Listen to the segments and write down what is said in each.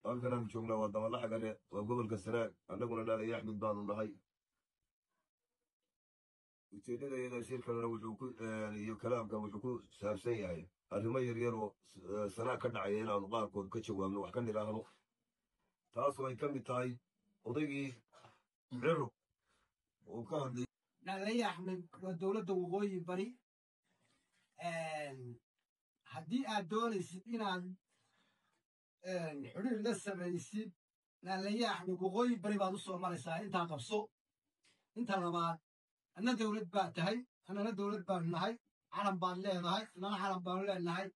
halkan joognaa waa dabalaxa gane waa gobolka Sanaag annaguna dhaliya Axmed baanu nahay ujeedadayada shirkana wuxuu ku iyo kalaamka wuxuu ku saabsan yahay arrimo yaryar oo Sanaag ka dhacay inaanu qaarkood ka jawaabno wax ka niraahno taas way ka mid tahay odaygii Ciro oo ka hadlay dhaliya Axmed waa dawladda waqooyi bari haddii aad doonaysid inaad xiriir la samaysid dhaliya Axmed waqooyi bari baad u soo maraysaa intaa qabso inta labaad anna dawlad baa tahay annana dawlad baan nahay calan baan leedahay annana calan baan leenahay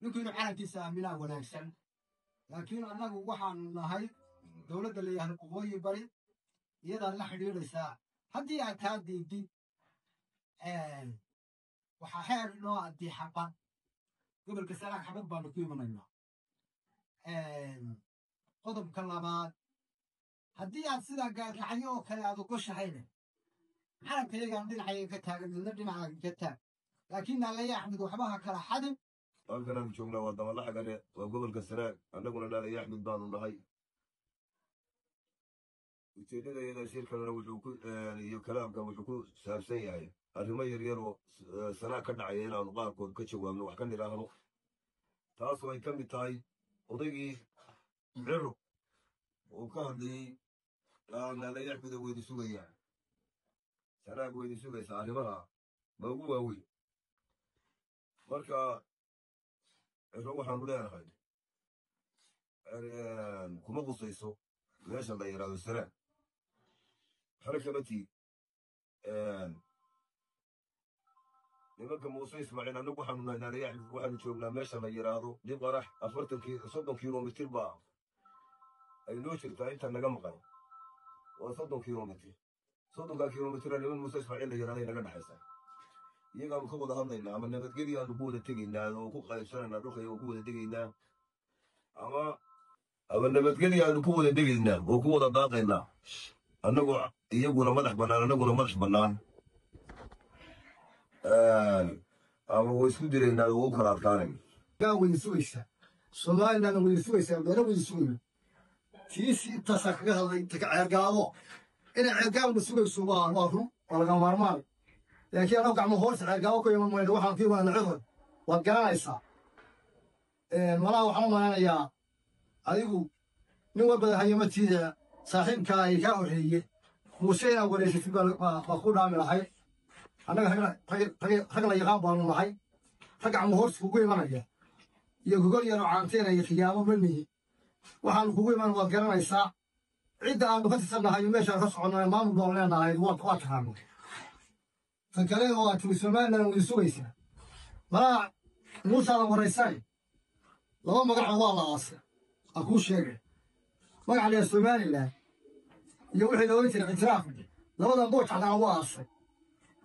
ninku inuu calankiisa aaminaa wanaagsan laakiin annagu waxaanu nahay dawladda la yidhaahdo waqooyi bari iyadaad la xidhiidhaysaa haddii aad taa diidid waxaa xeer noo addii xabad gobolka Sanaag xabad baanu ku imanaynaa qodobka labaad haddii aad sidaa gaarracyo oo kale aad ugoshahayna calankayagaan dhinacayga ka taagan midna dhinacaaga ka taag laakiin dhaliya Axmed waxba ha kala xadin halkan joognaa waa dabalaxa gane waa gobolka Sanaag annaguna dhaliya Axmed baanu nahay ujeedadayada shirkana wuxuu ku iyo kalaamka wuxuu ku saabsan yahay arrimo yaryar oo Sanaag ka dhacay inaanu qaarkood ka jawaabno wax ka niraahno taas way ka mid tahay odaygii Ciro oo ka hadlayay dhaliya Axmed weydi sugayaan Sanaag weydi sugaysaa arrimaha ma ugu waaweyn marka Ciro waxaanu leenahay kuma qusayso meesha la yidhaahdo Sanaag حركة nimanka Muuse Ismaaciil anagu waxaanu nahay dhaliya Axmed waxaanu joognaa meesha la yiraahdo dib qarax 40 kilomitir baa ay noo jirtaa inta naga maqan waa 30 kilomitir 30 kilomitir niman Muuse Ismaaciil la yiraahdo naga dhaxaysa iyaga ku wada hadlaynaa ama nabadgelyo aan ku wada tegaynaa oo ku qaybsanaynaa dhulka oo ku wada degaynaa ama nabadgelyo aan ku wada degaynaa oo ku wada daaqaynaa annagu iyaguna madax bannaan annaguna madax bannaan ama way isku diraynaa oo kala adkaanay waydi sugaysaa Soomaalina waydi sugaysaa meelo waydi sugaysaa tiisi intaas kaga hadlay inta ceergaabo in ceergaabo sugayso waa run waa laga maarmaan laakiin anagu gacmo hoos ceergaabo ku iman maydo waxaan fiimaa nacdo waa garanaysaa malaha waxaan maanayaa adigu nin walba hayamatiida saaxiibka ay ka horeeyay Muuse inaan wareysatay baa ku dhaami lahay annaga rag la yaqaan baanu nahay rag gacmo hoos kugu imanaya iyo gogol yar oo caanteynaya khiyaamo manihi waxaanu kugu iman waad garanaysaa cidda aanu ka tirsannahay meeshaan ka soconnahay maamul baan leenahay waa taqaano tan kale oo aad tiri Soomaalina way sugaysaa malaha Muuse aan wareysay laba magac waa la aasay aan kuu sheegay magaca la Soomaaliland iyo wixii loo yiri ictiraaf labadan gooc cadaan waa aasay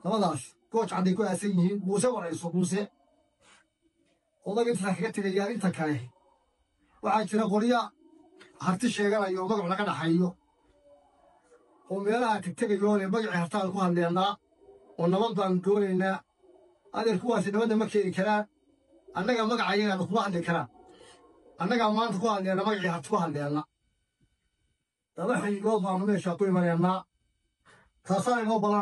labadaas gooc cadaan ku aasan yihiin Muuse warayso Muuse odaga inta kaga tagaya inta kale waxaa jira qorya harti sheeganayo magac laga dhaxayo oo meelaha tagayo le magac hartaan ku hadleynaa oo nabad baan doonaynaa adeer kuwaas nabadda ma keeni karaan annaga magacayaga ku hadli karaan annaga maanta ku hadleynaa magac harti ku hadleynaa daba xigoo baan meesha ku imaanaa taasoo balan